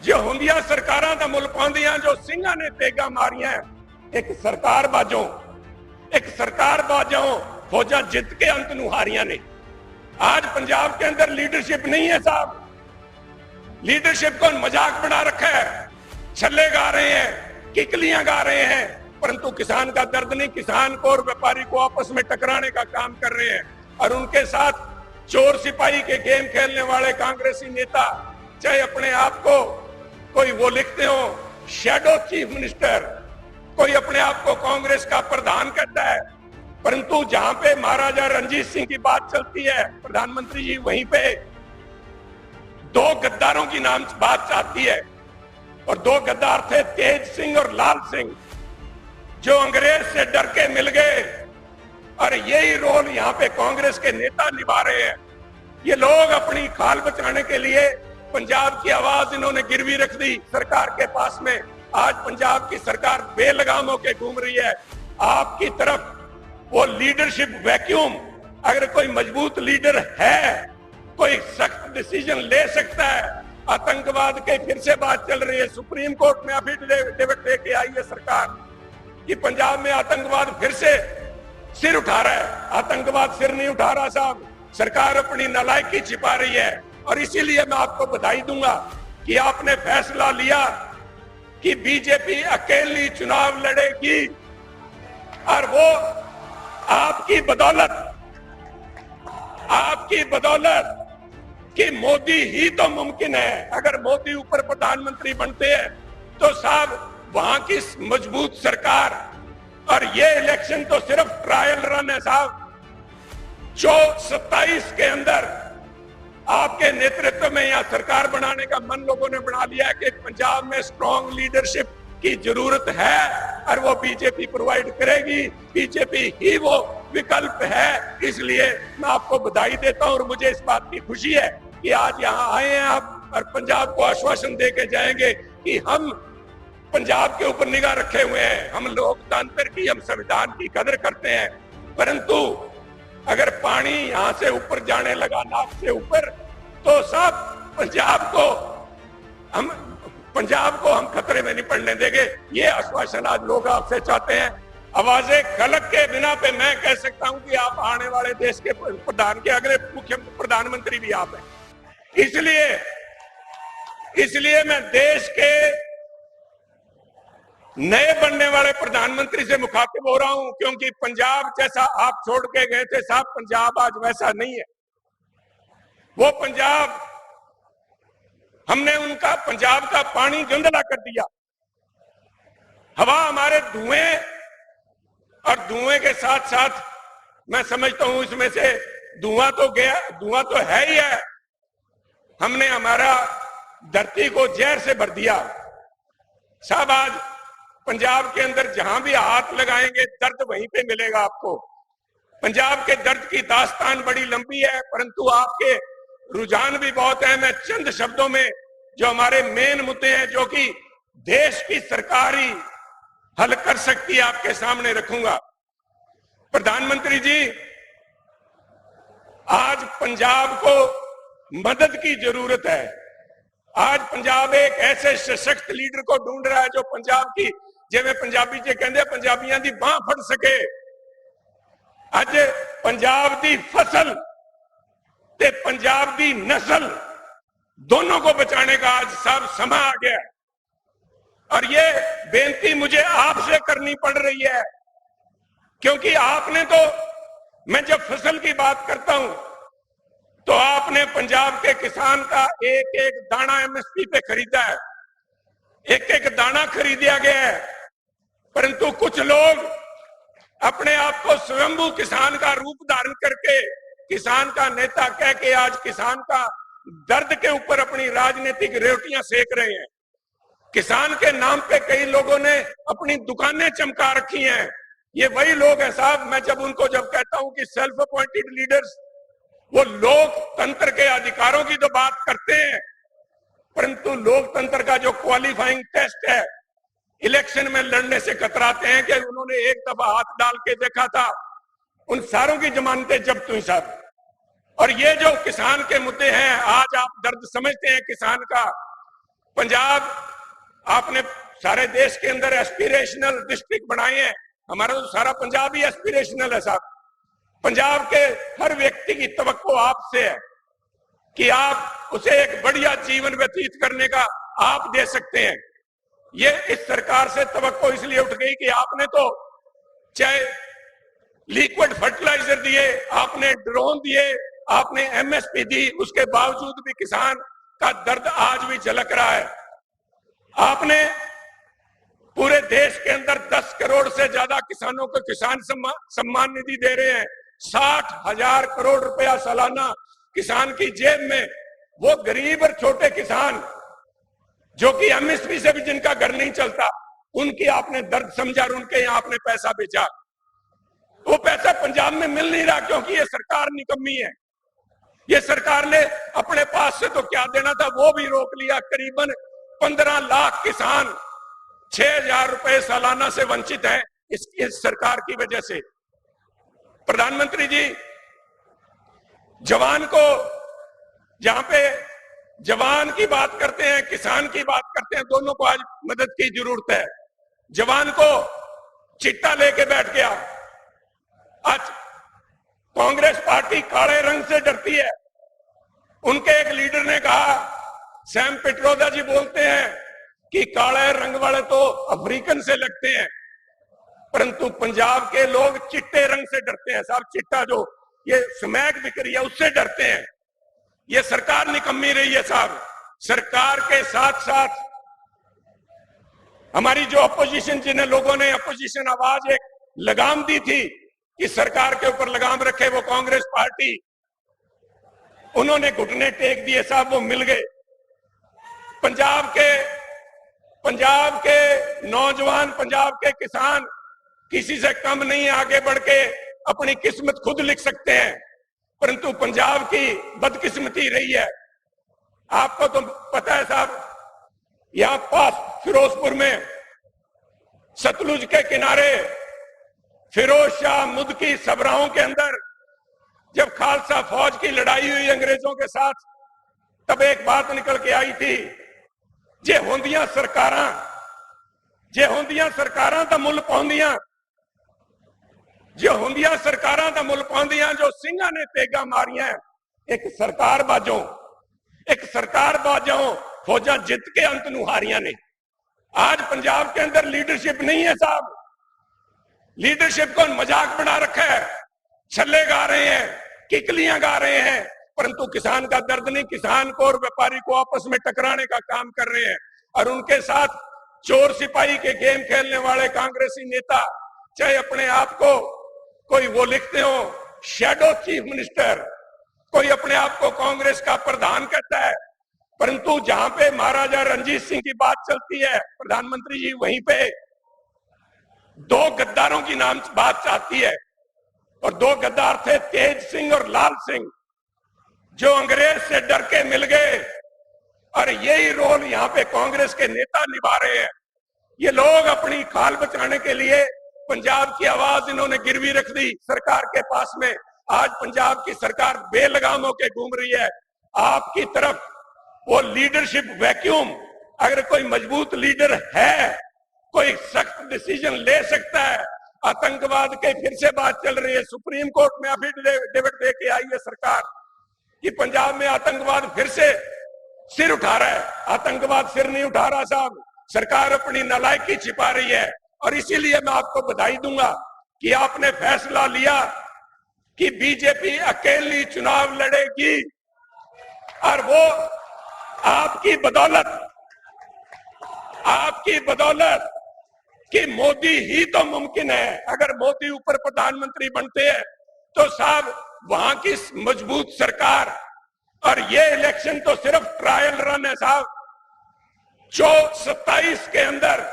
जो ਹੁੰਦੀਆਂ सरकारां दा मुल पाਉਂਦੀਆਂ जो ਸਿੰਘਾਂ ने तेगा मारियां एक सरकार बाजों फौजा जित के अंत नूं हारियां ने। आज पंजाब के अंदर लीडरशिप नहीं है साहब, लीडरशिप को मजाक बना रखा है, छल्ले गा रहे हैं, किकलियां गा रहे हैं, परंतु किसान का दर्द नहीं, किसान को और व्यापारी को आपस में टकराने का काम कर रहे हैं। और उनके साथ चोर सिपाही के गेम खेलने वाले कांग्रेसी नेता, चाहे अपने आप को कोई वो लिखते हो शैडो चीफ मिनिस्टर, कोई अपने आप को कांग्रेस का प्रधान कहता है, परंतु जहां पे महाराजा रणजीत सिंह की बात चलती है प्रधानमंत्री जी, वहीं पे दो गद्दारों की नाम बात आती है। और दो गद्दार थे तेज सिंह और लाल सिंह, जो अंग्रेज से डर के मिल गए। और यही रोल यहाँ पे कांग्रेस के नेता निभा रहे हैं। ये लोग अपनी खाल बचाने के लिए पंजाब की आवाज इन्होंने गिरवी रख दी सरकार के पास में। आज पंजाब की सरकार बेलगाम होके घूम रही है आपकी तरफ। वो लीडरशिप वैक्यूम, अगर कोई मजबूत लीडर है, कोई सख्त डिसीजन ले सकता है। आतंकवाद के फिर से बात चल रही है, सुप्रीम कोर्ट में एफिडेविट लेके आई है सरकार कि पंजाब में आतंकवाद फिर से सिर उठा रहा है। आतंकवाद सिर नहीं उठा रहा साहब, सरकार अपनी नालायकी छिपा रही है। और इसीलिए मैं आपको बधाई दूंगा कि आपने फैसला लिया कि बीजेपी अकेली चुनाव लड़ेगी। और वो आपकी बदौलत कि मोदी ही तो मुमकिन है। अगर मोदी ऊपर प्रधानमंत्री बनते हैं तो साहब वहां की मजबूत सरकार। और ये इलेक्शन तो सिर्फ ट्रायल रन है साहब। 27 के अंदर आपके नेतृत्व में यहां सरकार बनाने का मन लोगों ने बना लिया है कि पंजाब में स्ट्रॉन्ग लीडरशिप की जरूरत है और वो बीजेपी प्रोवाइड करेगी। बीजेपी ही वो विकल्प है। इसलिए मैं आपको बधाई देता हूं और मुझे इस बात की खुशी है कि आज यहां आए हैं आप और पंजाब को आश्वासन देके जाएंगे कि हम पंजाब के ऊपर निगाह रखे हुए हैं। हम लोकतंत्र की, हम संविधान की कदर करते हैं। परंतु अगर पानी यहां से ऊपर जाने लगा, नाक से ऊपर, तो सब पंजाब को हम खतरे में नहीं पड़ने देंगे। ये आश्वासन आज लोग आपसे चाहते हैं। आवाजें खलक के बिना पे मैं कह सकता हूं कि आप आने वाले देश के प्रधान के अगले मुख्य प्रधानमंत्री भी आप हैं। इसलिए मैं देश के नए बनने वाले प्रधानमंत्री से मुखातिब हो रहा हूं, क्योंकि पंजाब जैसा आप छोड़ के गए थे साहब, पंजाब आज वैसा नहीं है। वो पंजाब, हमने उनका पंजाब का पानी गंदला कर दिया। हवा हमारे धुएं, और धुएं के साथ साथ मैं समझता हूं इसमें से धुआं तो गया, धुआं तो है ही है। हमने हमारा धरती को जहर से भर दिया साहब। आज पंजाब के अंदर जहां भी हाथ लगाएंगे दर्द वहीं पे मिलेगा आपको। पंजाब के दर्द की दास्तान बड़ी लंबी है, परंतु आपके रुझान भी बहुत है। मैं चंद शब्दों में जो हमारे मेन मुद्दे हैं, जो कि देश की सरकार ही हल कर सकती है, आपके सामने रखूंगा। प्रधानमंत्री जी, आज पंजाब को मदद की जरूरत है। आज पंजाब एक ऐसे सशक्त लीडर को ढूंढ रहा है जो पंजाब की, जिवें पंजाबी च कहंदे पंजाबियां दी बांह फड़ सके। अज पंजाब दी फसल ते पंजाब दी नस्ल दोनों को बचाने का आज सब समय आ गया है। और ये बेनती मुझे आपसे करनी पड़ रही है, क्योंकि आपने तो, मैं जब फसल की बात करता हूं तो आपने पंजाब के किसान का एक एक दाना एमएसपी पे खरीदा है, एक एक दाना खरीदा गया है। परंतु कुछ लोग अपने आप को स्वयंभू किसान का रूप धारण करके किसान का नेता कह के आज किसान का दर्द के ऊपर अपनी राजनीतिक रोटियां सेक रहे हैं। किसान के नाम पे कई लोगों ने अपनी दुकानें चमका रखी हैं। ये वही लोग हैं साहब, मैं जब कहता हूं कि सेल्फ अपॉइंटेड लीडर्स, वो लोकतंत्र के अधिकारों की तो बात करते हैं, परंतु लोकतंत्र का जो क्वालिफाइंग टेस्ट है, इलेक्शन में लड़ने से कतराते हैं। कि उन्होंने एक दफा हाथ डाल के देखा था, उन सारों की जमानतें जब्त हुई साहब। और ये जो किसान के मुद्दे हैं, आज आप दर्द समझते हैं किसान का, पंजाब आपने सारे देश के अंदर एस्पिरेशनल डिस्ट्रिक्ट बनाए हैं, हमारा तो सारा पंजाब ही एस्पिरेशनल है साहब। पंजाब के हर व्यक्ति की तवक्को आपसे है कि आप उसे एक बढ़िया जीवन व्यतीत करने का आप दे सकते हैं। ये इस सरकार से तवक्को इसलिए उठ गई कि आपने तो चाहे लिक्विड फर्टिलाइजर दिए, आपने ड्रोन दिए, आपने एमएसपी दी, उसके बावजूद भी किसान का दर्द आज भी झलक रहा है। आपने पूरे देश के अंदर 10 करोड़ से ज्यादा किसानों को किसान सम्मान निधि दे रहे हैं। 60,000 करोड़ रुपया सालाना किसान की जेब में। वो गरीब और छोटे किसान जो कि एमएसपी से भी जिनका घर नहीं चलता, उनकी आपने दर्द समझा और उनके यहां आपने पैसा भेजा। वो पैसा पंजाब में मिल नहीं रहा क्योंकि ये सरकार निकम्मी है। ये सरकार ने अपने पास से तो क्या देना था वो भी रोक लिया। करीबन 15 लाख किसान 6,000 रुपए सालाना से वंचित हैं इस सरकार की वजह से। प्रधानमंत्री जी, जवान को, जहां पे जवान की बात करते हैं, किसान की बात करते हैं, दोनों को आज मदद की जरूरत है। जवान को चिट्टा लेके बैठ गया। आज कांग्रेस पार्टी काले रंग से डरती है। उनके एक लीडर ने कहा, सैम पिट्रोदा जी बोलते हैं कि काले रंग वाले तो अफ्रीकन से लगते हैं, परंतु पंजाब के लोग चिट्टे रंग से डरते हैं साहब। चिट्टा जो ये स्मैक बिक रही है उससे डरते हैं। ये सरकार निकम्मी रही है साहब। सरकार के साथ साथ हमारी जो अपोजिशन, जिन्हें लोगों ने अपोजिशन आवाज एक लगाम दी थी कि सरकार के ऊपर लगाम रखे, वो कांग्रेस पार्टी, उन्होंने घुटने टेक दिए साहब, वो मिल गए। पंजाब के नौजवान, पंजाब के किसान किसी से कम नहीं, आगे बढ़ के अपनी किस्मत खुद लिख सकते हैं। परंतु पंजाब की बदकिस्मती रही है। आपको तो पता है साहब, यहां पास फिरोजपुर में सतलुज के किनारे फिरोज शाह मुद्की सबराहों के अंदर जब खालसा फौज की लड़ाई हुई अंग्रेजों के साथ, तब एक बात निकल के आई थी, जे होंदियां सरकारां दा मुल पाउंदियां, जो होंदियां सरकारां दा मुल पाउंदियां, जो सिंघां ने तेगा मारियां, एक सरकार बाजों फौजां जित के अंत नूं हारियां ने। आज पंजाब के अंदर लीडरशिप नहीं है साहब। लीडरशिप को मजाक बना रखा है। छल्ले गा रहे हैं, किकलियां गा रहे हैं, परंतु किसान का दर्द नहीं। किसान को और व्यापारी को आपस में टकराने का काम कर रहे हैं। और उनके साथ चोर सिपाही के गेम खेलने वाले कांग्रेसी नेता, चाहे अपने आप को कोई वो लिखते हो शैडो चीफ मिनिस्टर, कोई अपने आप को कांग्रेस का प्रधान कहता है, परंतु जहां पे महाराजा रणजीत सिंह की बात चलती है प्रधानमंत्री जी, वहीं पे 2 गद्दारों की नाम बात आती है। और 2 गद्दार थे, तेज सिंह और लाल सिंह, जो अंग्रेज से डर के मिल गए। और यही रोल यहाँ पे कांग्रेस के नेता निभा रहे हैं। ये लोग अपनी खाल बचाने के लिए पंजाब की आवाज इन्होंने गिरवी रख दी सरकार के पास में। आज पंजाब की सरकार बेलगाम होकर घूम रही है। आपकी तरफ वो लीडरशिप वैक्यूम, अगर कोई मजबूत लीडर है, कोई सख्त डिसीजन ले सकता है। आतंकवाद के फिर से बात चल रही है, सुप्रीम कोर्ट में एफिडेविट दे के आई है सरकार कि पंजाब में आतंकवाद फिर से सिर उठा रहा है। आतंकवाद सिर नहीं उठा रहा साहब, सरकार अपनी नालायकी छिपा रही है। और इसीलिए मैं आपको बधाई दूंगा कि आपने फैसला लिया कि बीजेपी अकेली चुनाव लड़ेगी। और वो आपकी बदौलत कि मोदी ही तो मुमकिन है। अगर मोदी ऊपर प्रधानमंत्री बनते हैं तो साहब वहां की मजबूत सरकार, और ये इलेक्शन तो सिर्फ ट्रायल रन है साहब। 27 के अंदर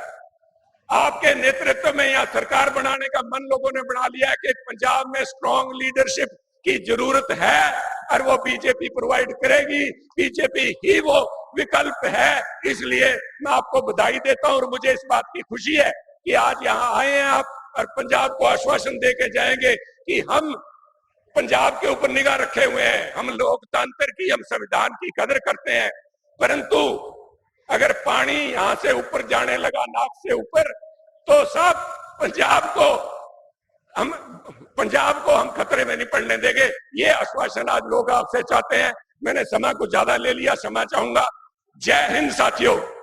आपके नेतृत्व में यहां सरकार बनाने का मन लोगों ने बना लिया है कि पंजाब में स्ट्रॉन्ग लीडरशिप की जरूरत है और वो बीजेपी प्रोवाइड करेगी। बीजेपी ही वो विकल्प है। इसलिए मैं आपको बधाई देता हूं और मुझे इस बात की खुशी है कि आज यहाँ आए हैं आप और पंजाब को आश्वासन दे के जाएंगे कि हम पंजाब के ऊपर निगाह रखे हुए हैं। हम लोकतंत्र की, हम संविधान की कदर करते हैं, परंतु अगर पानी यहां से ऊपर जाने लगा, नाक से ऊपर, तो सब पंजाब को हम खतरे में नहीं पड़ने देंगे। ये आश्वासन आज लोग आपसे चाहते हैं। मैंने समय को ज्यादा ले लिया, क्षमा चाहूंगा। जय हिंद साथियों।